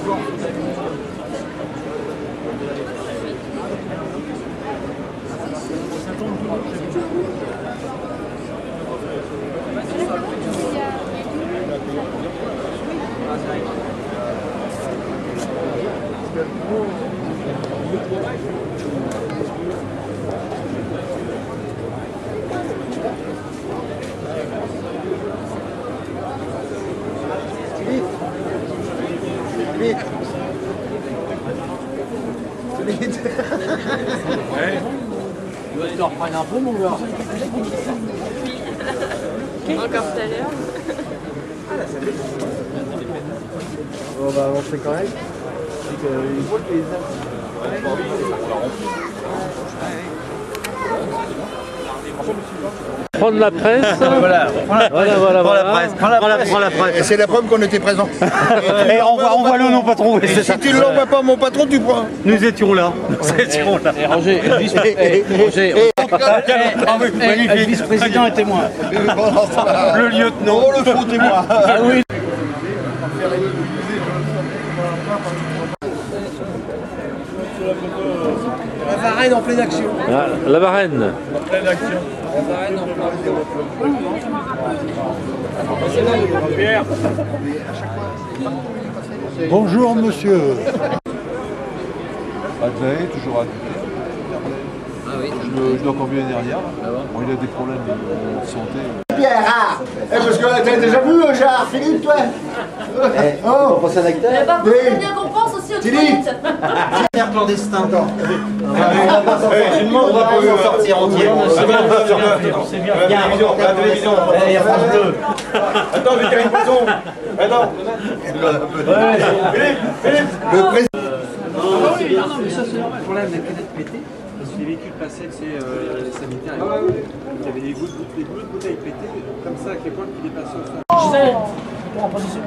Tu leur prends un peu, mon gars. Encore tout à l'heure. On va avancer quand même. Il faut que les Prendre la presse. Voilà, prends la presse. Et c'est la preuve qu'on était présents. Et envoie-le non patron. Si tu ne l'envoies pas mon patron, tu prends. Nous étions là. Et Roger, le vice-président est témoin. Le lieutenant. Oh, le faux témoin. Ah oui. La Varenne en pleine action. Ah, la Varenne. Bonjour monsieur. Advait, toujours Advait. Je dois encore vu l'année dernière. Bon, il a des problèmes de santé. Pierre, ah, parce que t'as déjà vu Gérard Philippe, toi? Oh, On pense à l'acteur. C'est bien qu'on pense aussi aux toilettes. Clandestin. On va pas s'en sortir entier. C'est bien. Il y a la télévision. Il y a France Bleu. attends, mais t'as une raison. Attends. Le président. Non, mais ça c'est normal. Le problème des canettes pétées, parce que les véhicules passaient, c'est sanitaire. Il y avait des gouttes de bouteilles pétées, comme ça, avec les poils qui dépassaient au sol. Je sais. En position.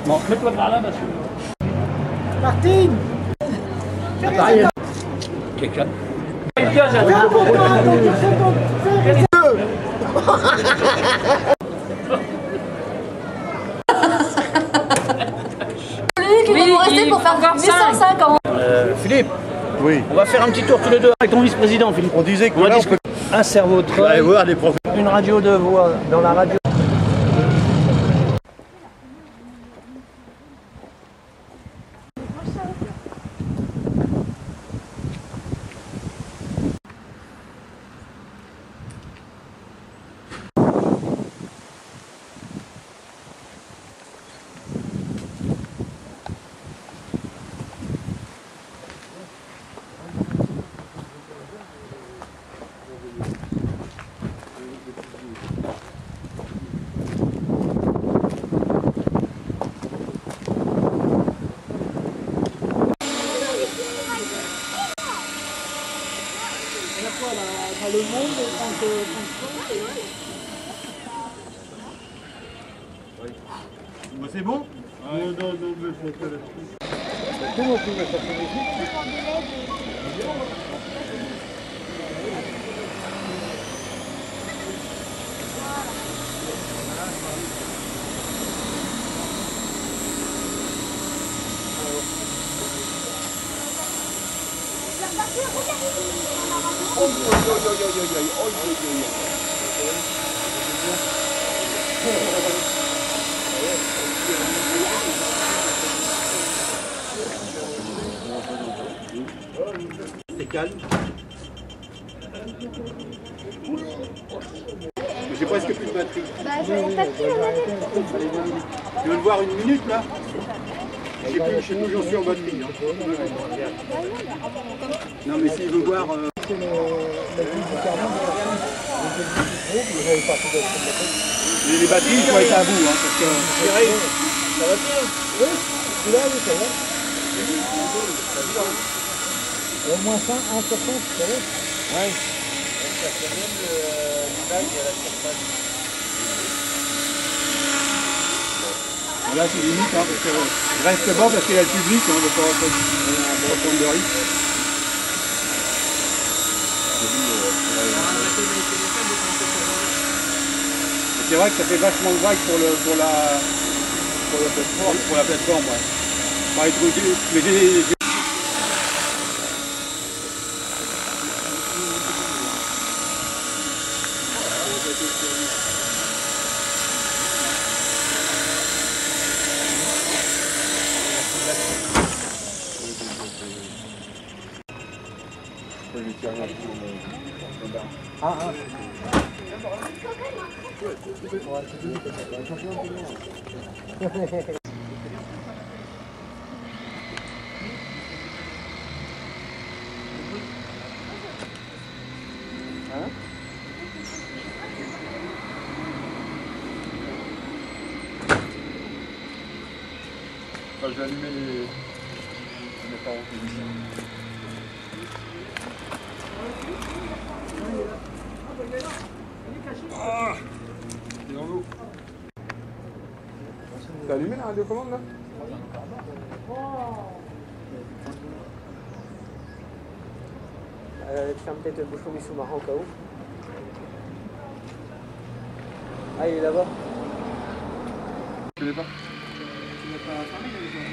Bon, mets-toi par là, parce que. Martine. Quelqu'un. Qui vont nous rester pour faire 1150. Philippe, Oui. on va faire un petit tour tous les deux avec ton vice-président, Philippe. On disait que On va là, discuter. Un cerveau de on allait voir des profs. une radio de voix dans la radio. C'est bon? T'es calme. J'ai presque plus de batterie. Bah, j'avais pas pris la manette. Tu veux le voir une minute là? Je sais plus, j'en suis en batterie. Hein. Non mais s'il veut voir... Les batteries, il faut être à bout. Hein, parce que... Ça va bien? Oui, celui-là, oui, ça va. Au moins 100, 1 sur 100, tu savais? Ouais. Là c'est limite, hein, parce que je reste bas parce qu'il y a le public, on ne veut pas prendre de risque. C'est vrai que ça fait vachement de vagues pour la plateforme. Ouais. Par pas être reculé, mais j'ai... Enfin, j'ai allumé les parents qui disent. Ah, t'es dans l'eau. T'as allumé la radiocommande là? Tu fermes peut-être le bouchon du sous-marin au cas où. Ah, il est là-bas. Tu connais pas? Tu n'as pas fermé les gens.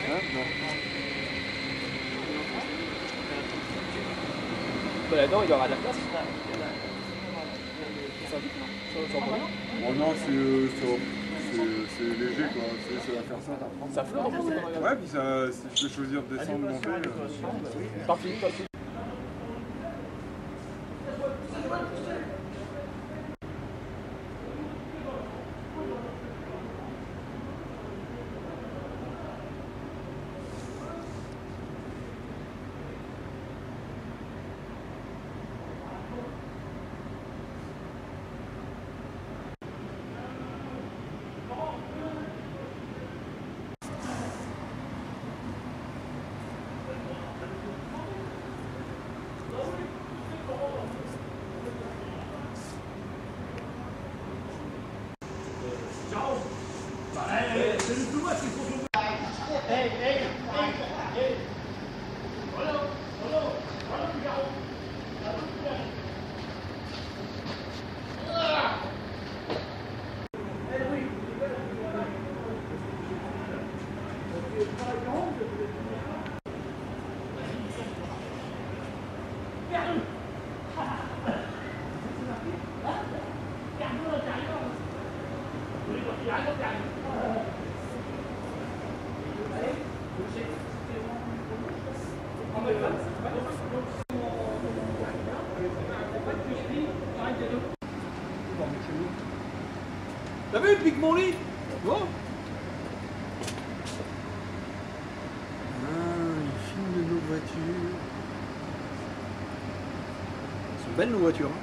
Hein? Non. Bah là-dedans, il aura de la place. Oh non, c'est léger quoi, ça va faire ça. Ça flotte en plus. Ouais, puis ça, si je peux choisir de descendre, monter. Parti, parti. T'as vu, il pique mon lit? Bon. Il filme nos voitures. Elles sont belles nos voitures. Hein.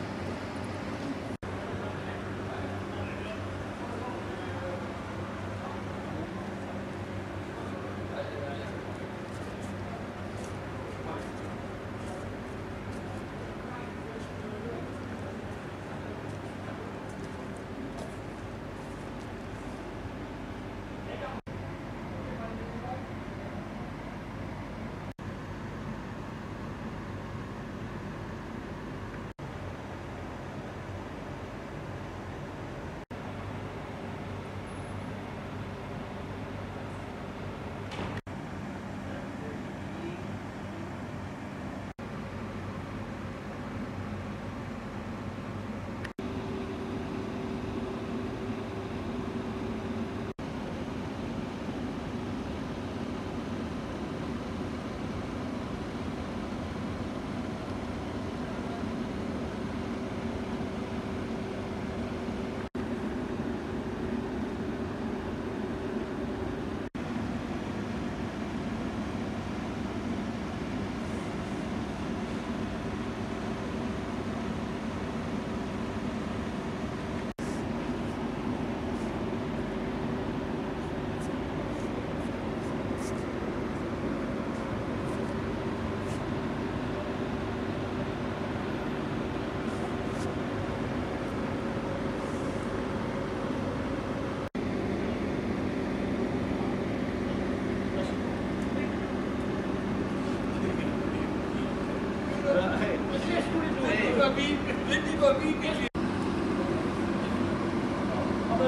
Ah bah,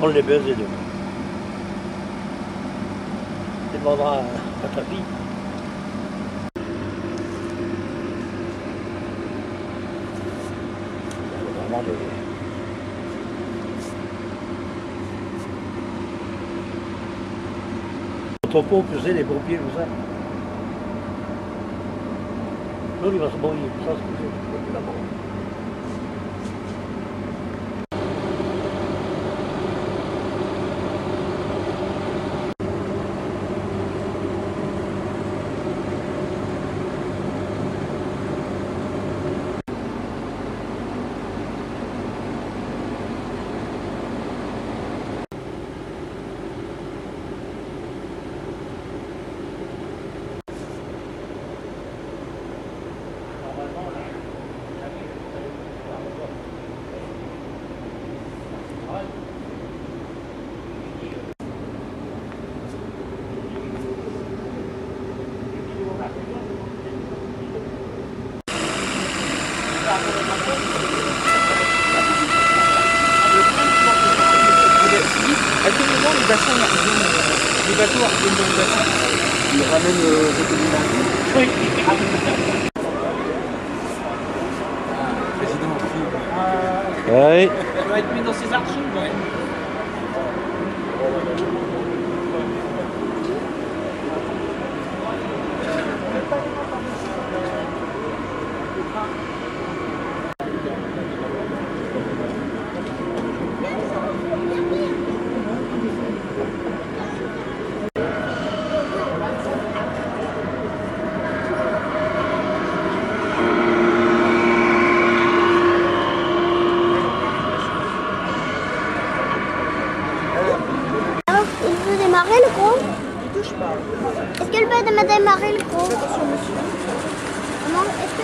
On les baise les deux. Tu demanderas à ta fille. Vraiment des... Topo, tu sais, les pompiers, tout ça. Non, il va se mouiller, ça se coucher, d'abord. À quel moment les bassins, les bateaux reviennent dans le bassin? Ils ramènent le Oui. Président, Oui. ça doit être mis dans ses archives. Ouais. Il veut démarrer le gros? Il touche pas. Est-ce qu'elle veut démarrer le gros? Attention monsieur. Maman, est-ce que...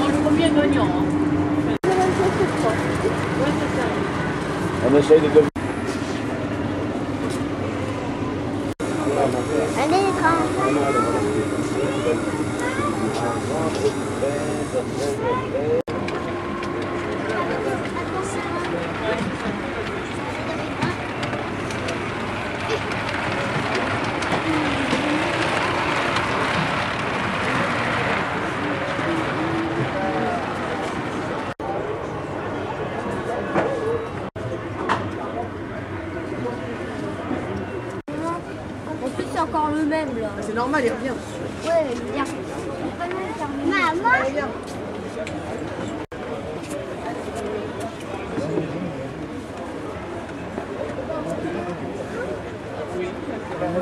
Le premier gagnant. On essaye de devenir. Allez, l'écran. En plus, c'est encore le même là. C'est normal, il revient. Ouais, bien. Maman.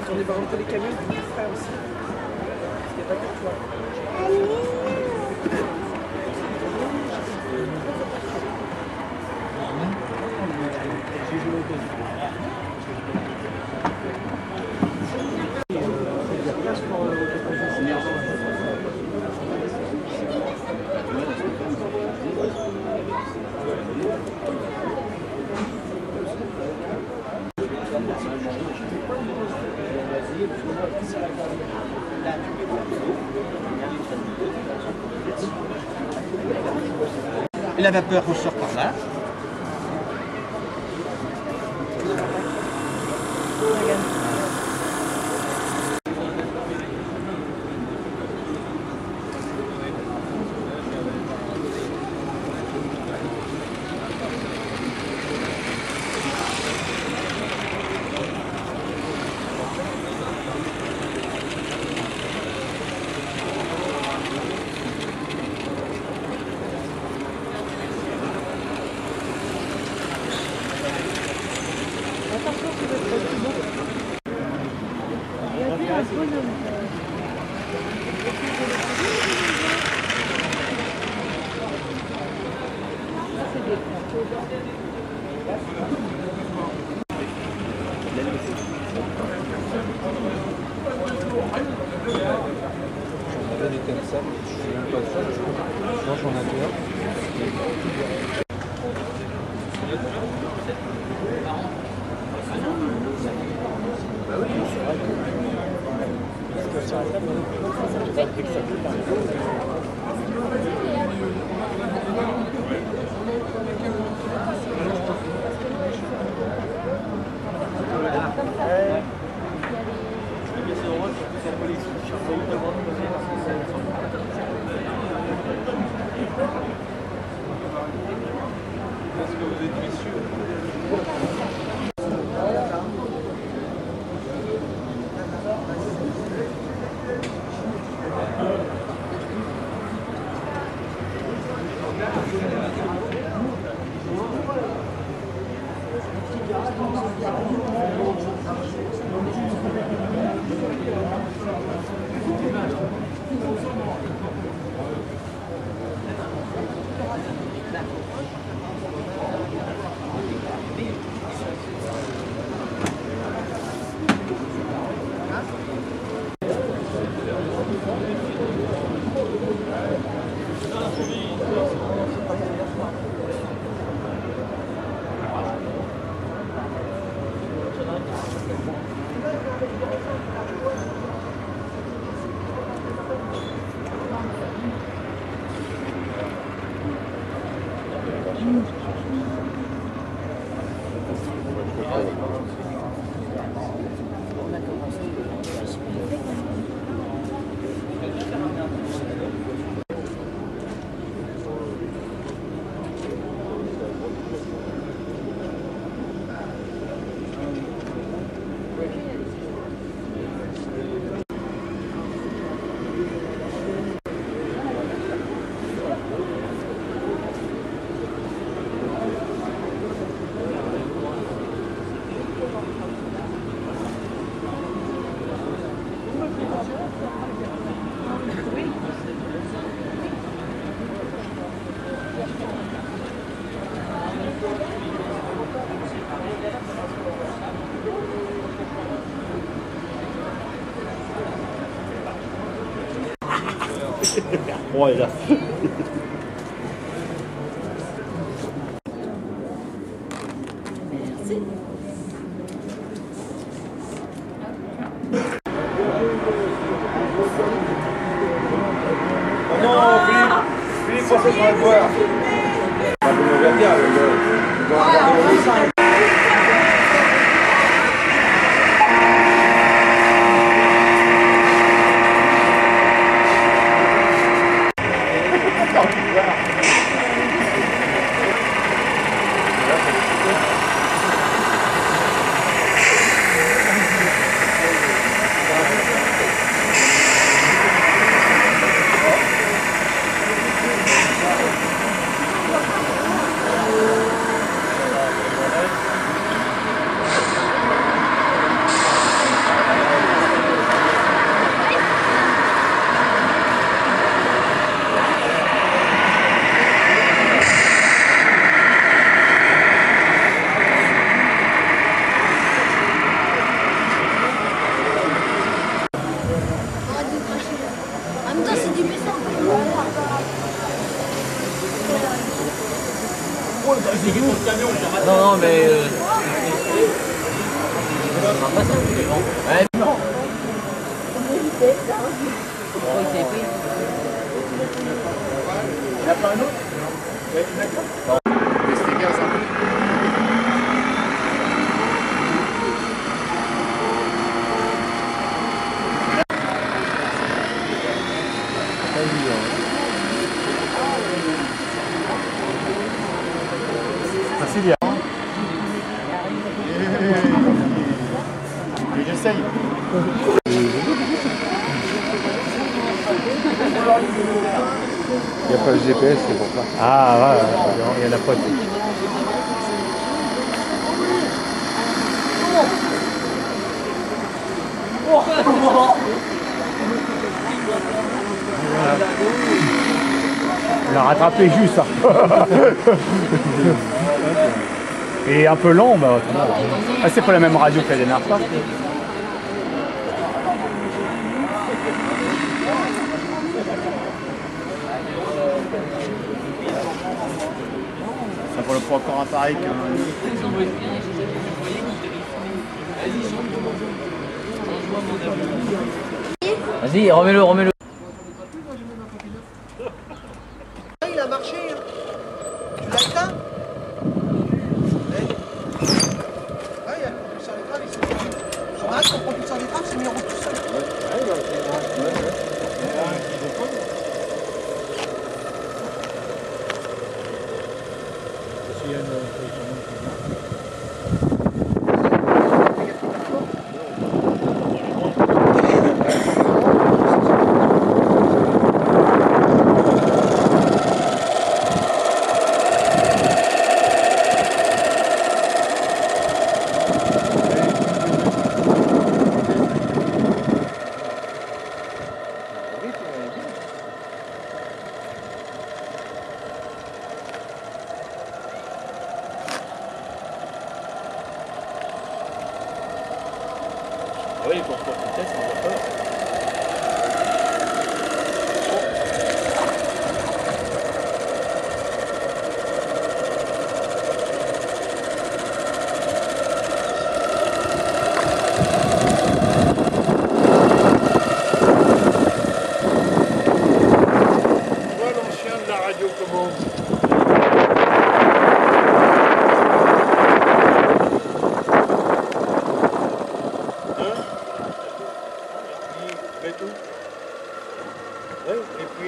On est par exemple les camions de mon frère aussi. Parce qu'il n'y a pas que toi. Et la vapeur ressort par là. J'en avais des comme ça, je ne sais même pas de ça, je mange en intérieur. Voilà. Non, Philippe, ça c'est pas le voir. On peut me regarder avec le... Non, non, mais... Ouais, non. Pourquoi il s'est pris? Il n'y a pas un autre? Non. C'était bien ça. C'est bien. J'essaye. Il n'y a pas le GPS, c'est pour ça. Ah ouais, il y en a pas. Il a rattrapé juste. Et un peu long, mais autrement. Ah, c'est pas la même radio que la dernière fois. Ça vaut pas encore un pareil qu'un... Vas-y, remets-le, remets-le. Il a marché. Tu l'as éteint? Ouais, il y a le propulseur d'étrave, il s'est mis. J'en ai un, son propulseur d'étrave s'est mis en route tout seul. Oui, pour toi, peut-être, on va pas.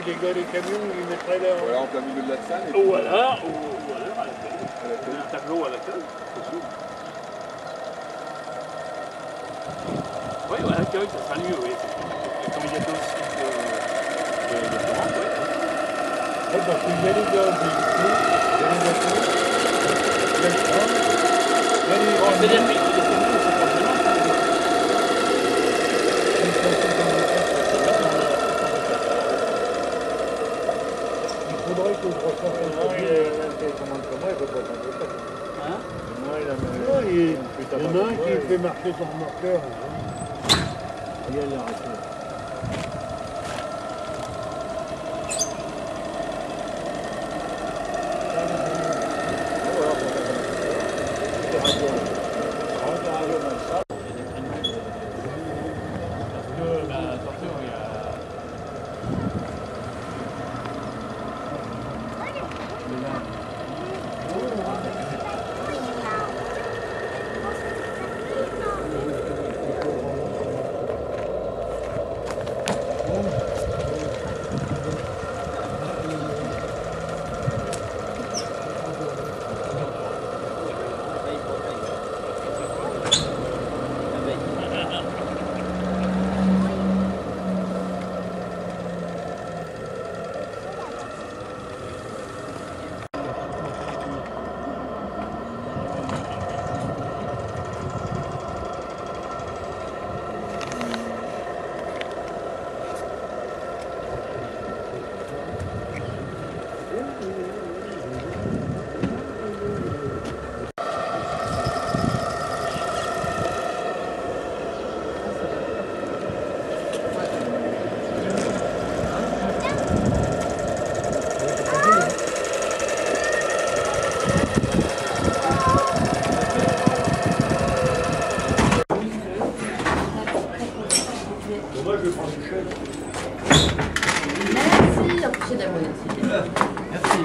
Les gars des camions, ils mettraient là. Voilà, en plein milieu de la salle. Voilà, à la télé. Un tableau à la télé. Oui, voilà, ça sera mieux, oui. Et comme il y a d'autres sites de Florence, oui. Oui, parce qu'il y a les gars, il y a les voitures, il y a le tram, il y a les grands. C'est-à-dire que les camions, c'est forcément. Il faudrait que je refasse un peu. Il y en a un qui commande comme moi, il ne peut pas t'en faire. Hein? Il y en a un qui fait marcher son remorqueur. Il y a l'arrêté. Merci, en plus c'est d'abonner. Merci.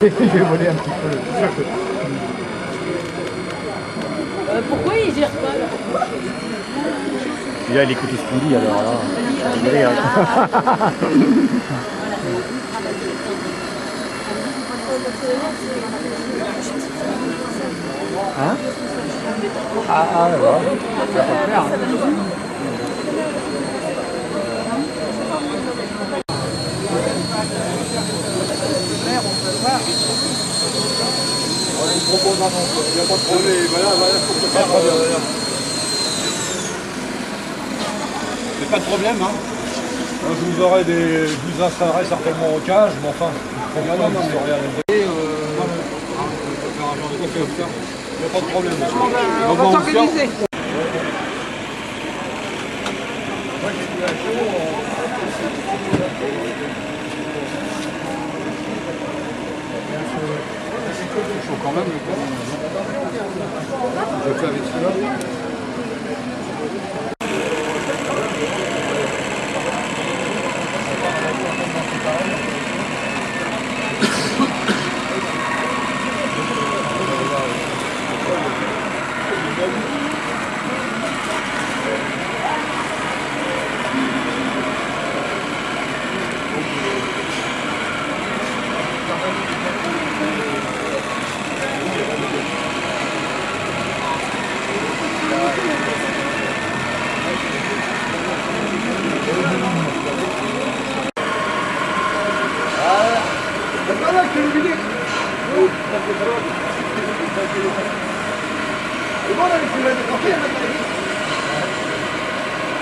Je vais voler un petit peu. Pourquoi il gère pas là? Il a les couteaux Speedy alors là. Hein? Ah voilà. Ça peut faire. Il propose un nom, il n'y a pas de problème. Voilà, faut que ça C'est pas de problème, hein. Je vous installerai certainement au cage, mais enfin, non, rien. On peut faire un genre de café comme ça. n'y a pas de problème. On va s'organiser. Chaud quand même, je fais avec cela.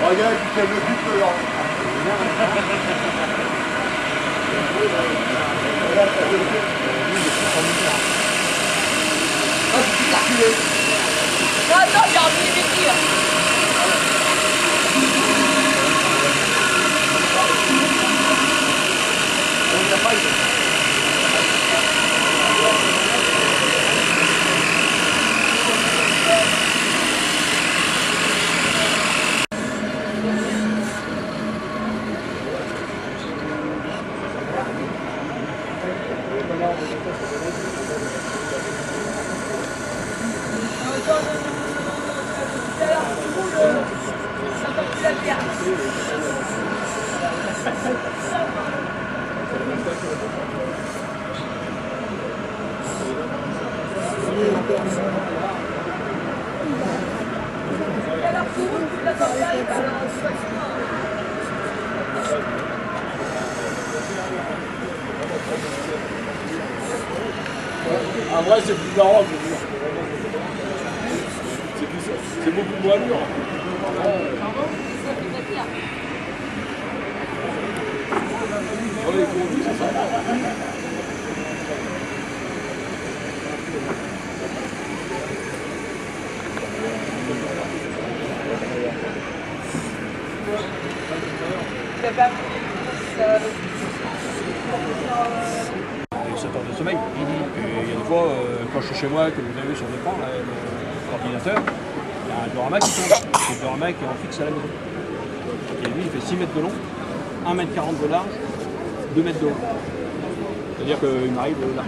Regarde, tu t'aimes le but de l'or. Attends, j'ai envie de dire. En vrai, c'est plus marrant. C'est beaucoup moins dur. Et 7 heures de sommeil. Et il y a des fois, quand je suis chez moi, que vous avez vu sur l'écran, l'ordinateur, il y a un diorama qui tombe. C'est le diorama qui est en fixe à la maison. Et lui, il fait 6 mètres de long, 1,40 m de large, 2 mètres de haut. C'est-à-dire qu'il m'arrive là.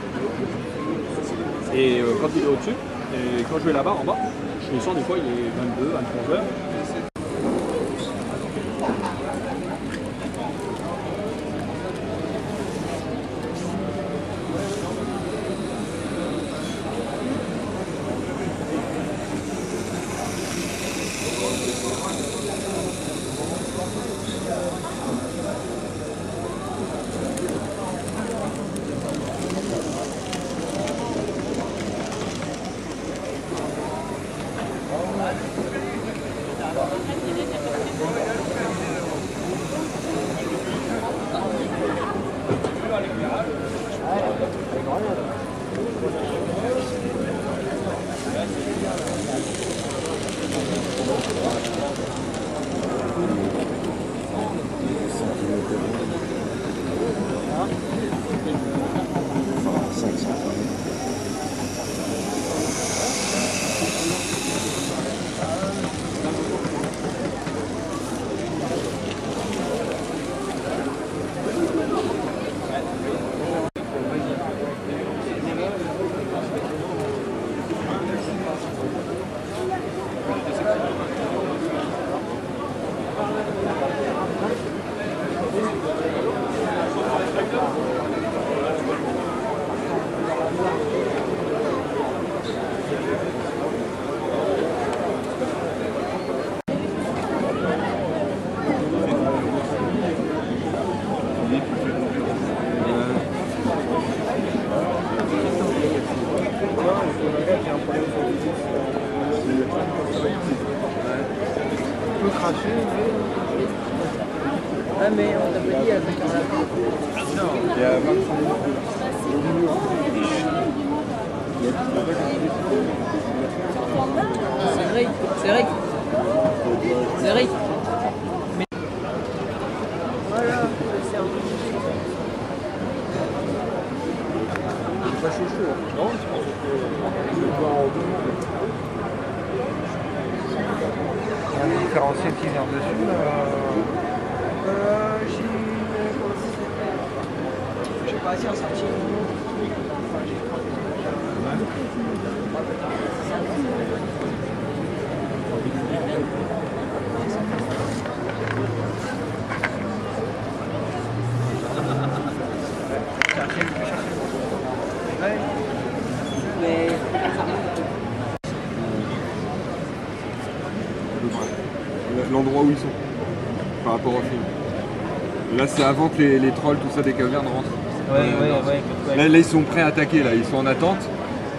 Et quand il est au-dessus, et quand je vais là-bas, en bas, je descends des fois, il est 22, 23 heures. Ah mais on t'a pas dit avec un lapin. Non, il y a 25 minutes. Cédric, Cédric, Cédric. Voilà, c'est un peu C'est pas chaud. Non, je pense que je vais voir en deux mots. Il y a un différentiel qui vient dessus là. j'ai pas assez un centime. L'endroit où ils sont, par rapport au film. Là, c'est avant que les trolls, tout ça, des cavernes rentrent. Là, ils sont prêts à attaquer, là. Ils sont en attente.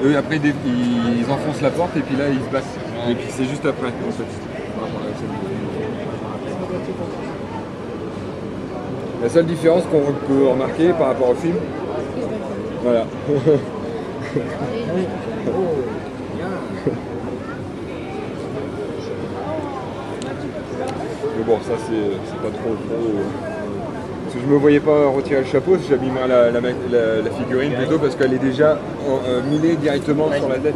Eux, après, ils enfoncent la porte et puis là, ils se battent. Et puis c'est juste après, en fait. La seule différence qu'on peut remarquer par rapport au film, voilà. Mais bon, ça c'est pas trop. Parce que je me voyais pas retirer le chapeau, j'abîmerais la figurine plutôt parce qu'elle est déjà minée directement sur la tête.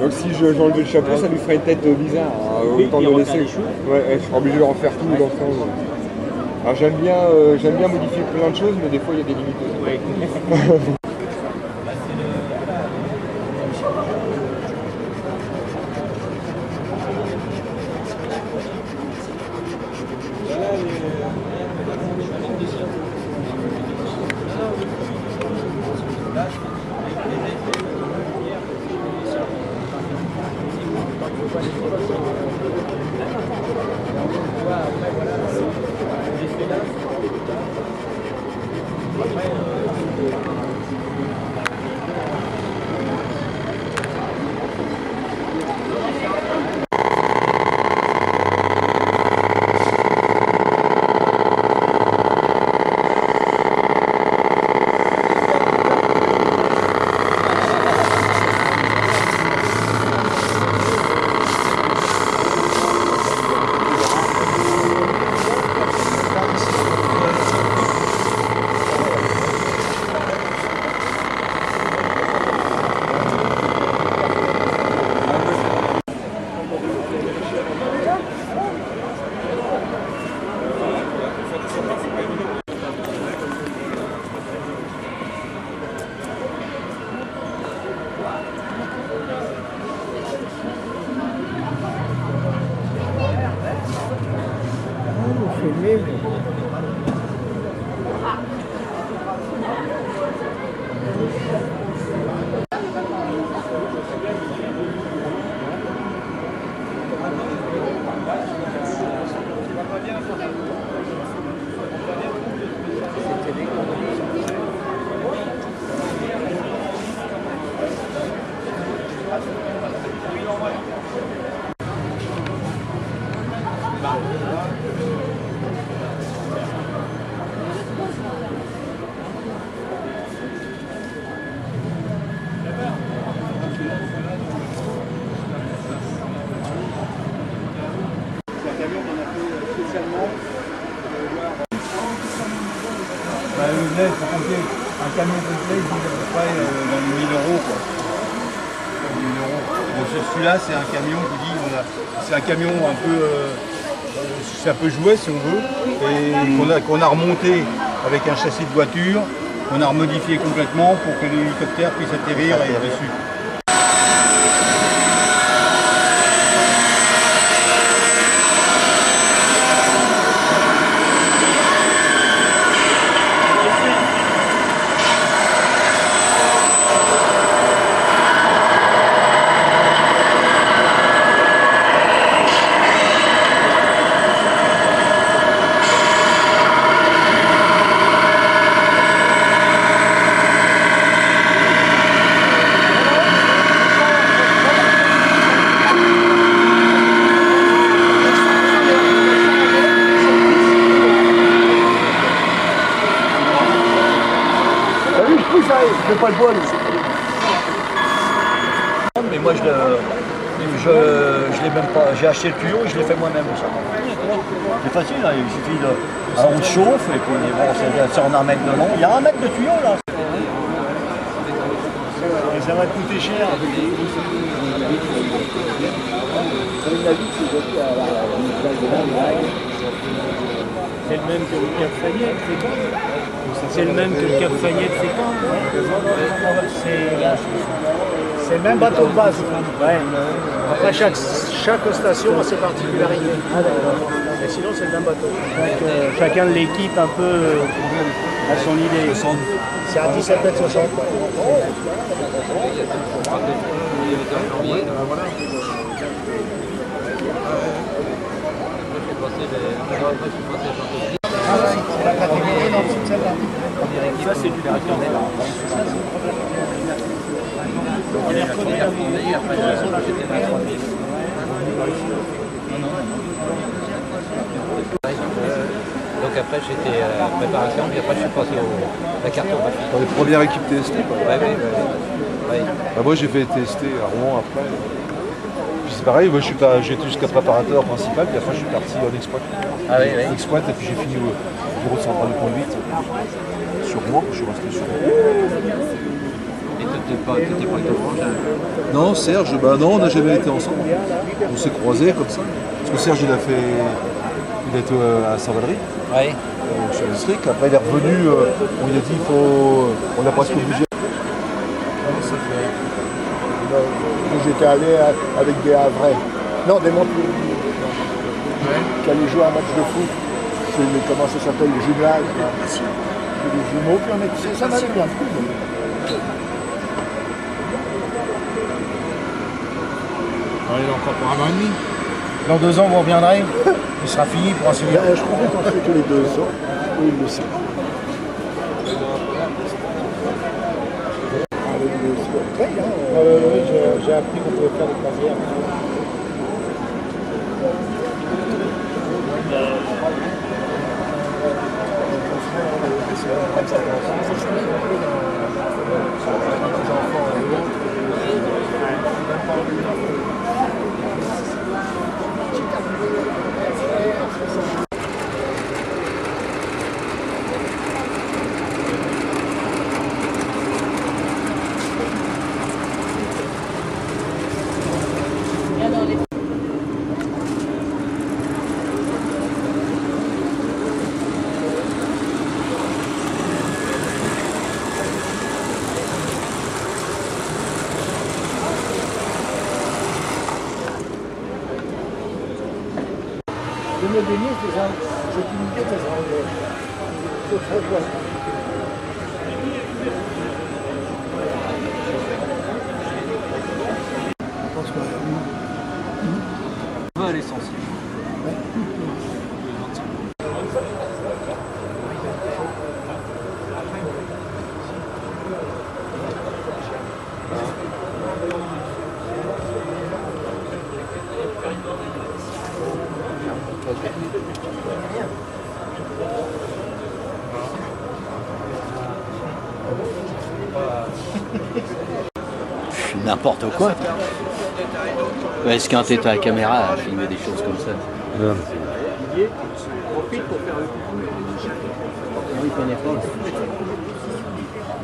Donc si j'enlevais le chapeau, ça lui ferait une tête bizarre. Autant de le laisser. Ouais, je serais obligé de refaire tout dans le sens. Alors j'aime bien modifier plein de choses, mais des fois il y a des limites aussi. Il faut compter un camion complet, il est à peu près dans les 1000 euros. Quoi. 1000 euros. Bon, celui-là, c'est un camion, je vous dis, c'est un camion un peu, c'est un peu jouet si on veut, et qu'on a remonté avec un châssis de voiture, qu'on a remodifié complètement pour que l'hélicoptère puisse atterrir dessus. Je fais pas le poil. moi je l'ai même pas. J'ai acheté le tuyau et je l'ai fait moi-même. C'est facile, hein, il suffit de. Alors on chauffe et puis bon, c'est en 1 mètre de long. Il y a 1 mètre de tuyau là. Et ça va te coûter cher. C'est le même que le Cap Fayette, c'est quoi? C'est le même que le Cap Fayette, c'est quoi? C'est le même bateau de base. Ouais. Après chaque station a ses particularités. Mais sinon c'est le même bateau. Chacun de l'équipe un peu a son idée. C'est à 17,60 m. C'est la catégorie, non, c'est celle-là. Ça, c'est du paternel. On les reconnaît à fond. Après, j'étais à 3000. Donc après, j'étais à la préparation, puis après, je suis passé à la cartographie. Dans les premières équipes TST, quoi. Ouais. Bah, moi, j'ai fait TST à Rouen après. Puis c'est pareil, moi, j'étais jusqu'à préparateur principal, puis après, je suis parti en exploit. Ah oui, oui. Exploit, et puis j'ai fini au bureau de centrale de conduite sur Rouen, je suis resté sur Rouen. Et t'étais pas avec ton frangin? Non, Serge, bah non, on n'a jamais été ensemble. On s'est croisés comme ça. Parce que Serge, il a été à Saint-Valery. Oui. Sur le strict. Après, il est revenu, on lui a dit, on a presque obligé. J'étais allé avec des Havrais. Non, des Montpellier. Qui allaient jouer un match de foot. Comment ça s'appelle, le jumelage. Les jumeaux, puis on est. Ça m'avait bien plu. On est encore pour 1 an et demi. Dans 2 ans, vous reviendrez. Il sera fini pour un civil. Je crois qu'on fait tous les 2 ans. Oui, il le sait. J'ai appris qu'on pouvait faire des croisières. Je me bénis, j'ai une idée de ça. C'est très bon. On va à l'essentiel. N'importe quoi. Est-ce qu'un t'étais à la caméra à filmer des choses comme ça? Profite pour faire le coucou. Oui, il connaît pas.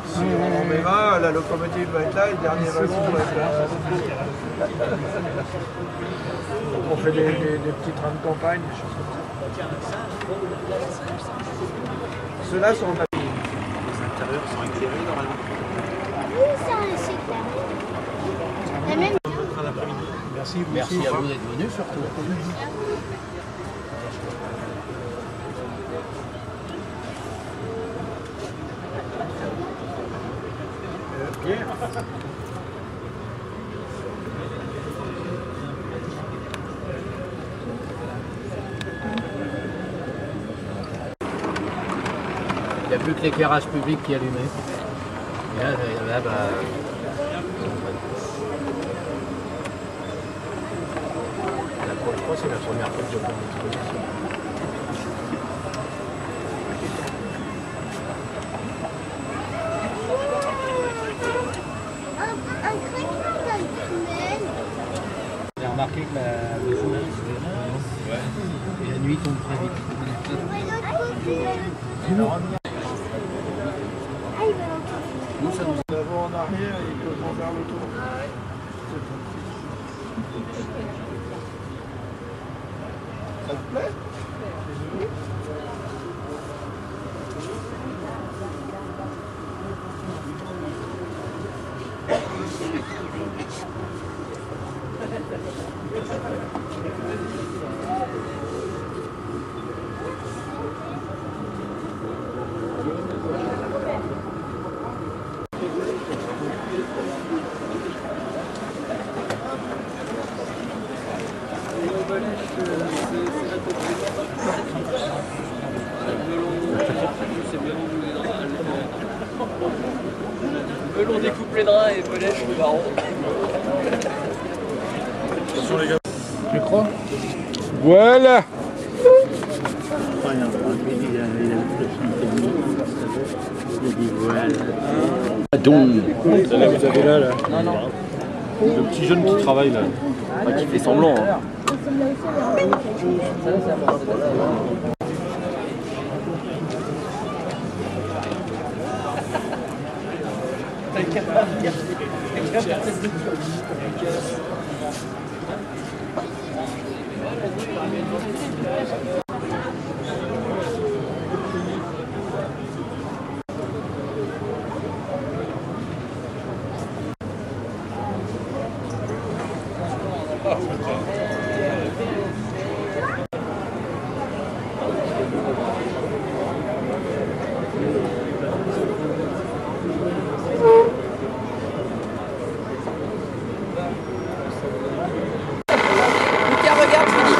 Si on met 20, la locomotive va être là, le dernier wagon va être là. On fait des petits trains de campagne, des choses comme ça. Ceux-là sont en papier. Les intérieurs sont éclairés normalement. Oui, ça, c'est clair. La même. Merci à vous d'être venus surtout. Pierre. Il n'y a plus que l'éclairage public qui est allumé. Et là, bah, je crois que c'est la première fois que je prends l'exposition. Un craquement d'allumet. D'abord en arrière et que vont vers le tour. Ça te plaît? Melon découpe les draps et Pelèche le baron. Attention les gars. Tu crois? Voilà. Donc, Celle-là vous avez là. Le petit jeune qui travaille là. qui fait semblant. Hein. Lucas, regarde, Philippe.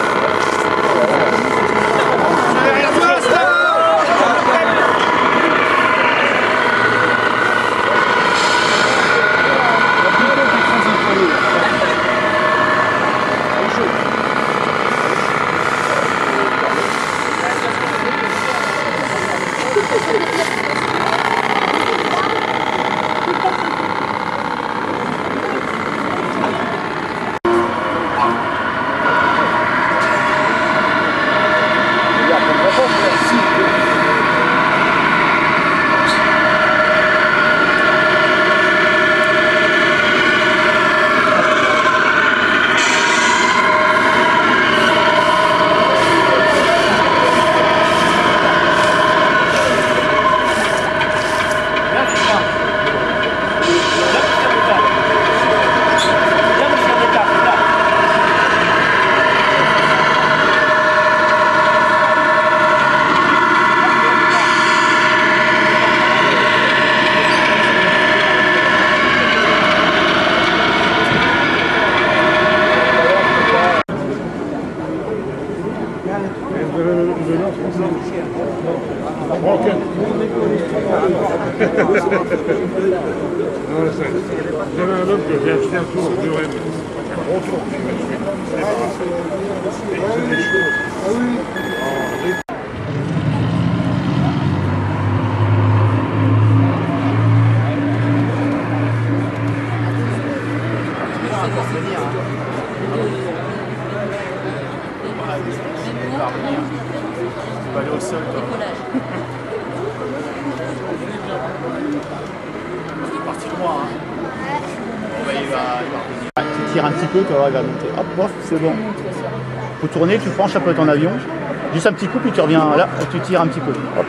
J'avais un homme que j'ai acheté un tour de Rennes. Un gros tour. On va aller au sol. C'est parti loin. Hein. Bon, bah, il va revenir. Tu tires un petit peu, tu vas monter. Hop, bof, c'est bon. Faut tourner, tu penches un peu ton avion. Juste un petit coup, puis tu reviens là, et tu tires un petit peu. Hop.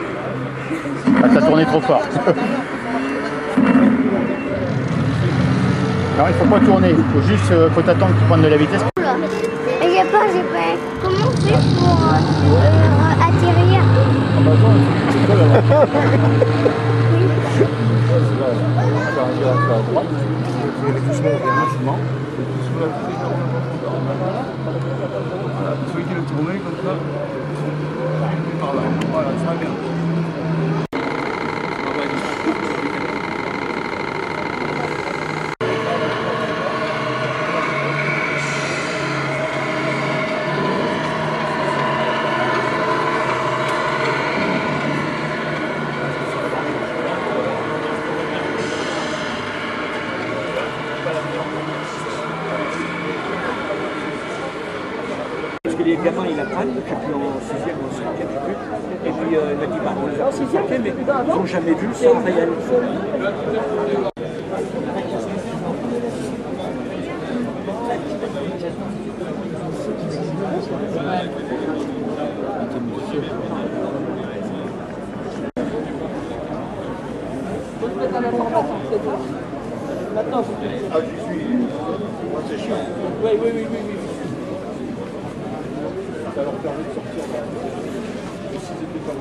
Ah, t'as tourné trop fort. Non, il faut pas tourner. Il faut juste faut t'attendre que tu prennes de la vitesse. Et j'ai pas. Comment on fait pour atterrir? Celui qui le tournait comme ça, par là. Voilà, ça va bien. parce que les gamins ils apprennent, je sais plus en 6e ou en 5e, je sais plus. Et puis il m'a dit, bah, on les a fait, mais ils n'ont jamais vu ça réel. Maintenant, ah, j'y suis. Moi, c'est chiant. Oui. Ça leur permet de sortir. S'ils étaient pas là.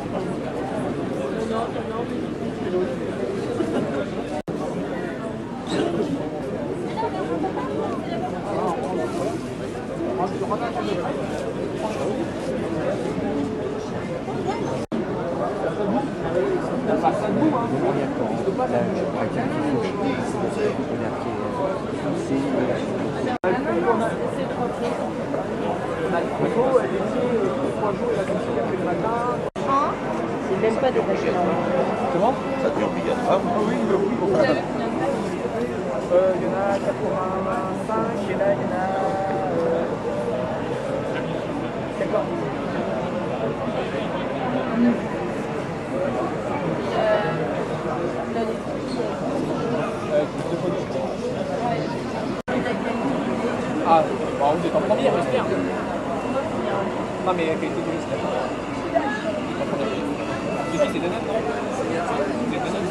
C'est même pas des vaches. Comment? Ça devient obligatoire. Oui. Il y en a 85, il y en a 14. Ah, bah, on est en première, j'espère. Non, mais qualité du liste. C'est des nanas, non? C'est des nanas.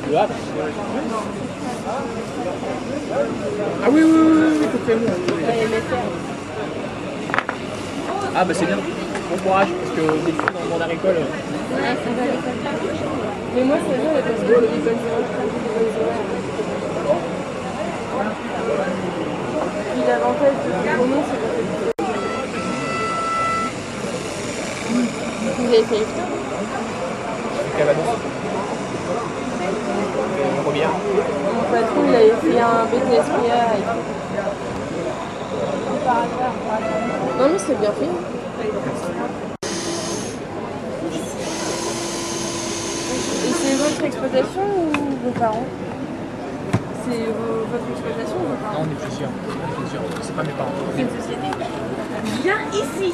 Le Havre. Ah oui, tout fait bon. Ah bah c'est bien. Bon courage, parce que des filles dans le monde agricole. Ouais, ça va l'école. Mais moi, c'est vrai, parce que l'école puis l'avantage de ce roman, c'est que vous avez fait l'extérieur. Quelle annonce? Première. Mon patron, il avait fait un BTS PA et tout. Non, mais c'est bien fait. Et c'est votre exploitation ou vos parents? C'est votre exploitation ou vos parents? Non, on est plusieurs. C'est pas mes parents. C'est une société. Viens ici.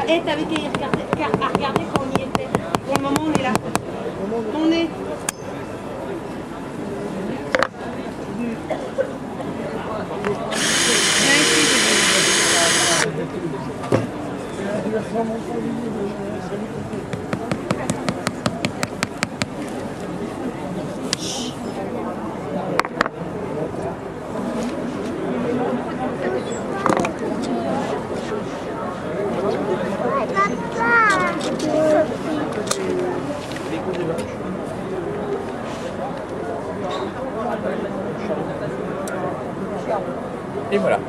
Et t'avais qu'à regarder quand on y était. Pour le moment, on est là. On est. Et voilà.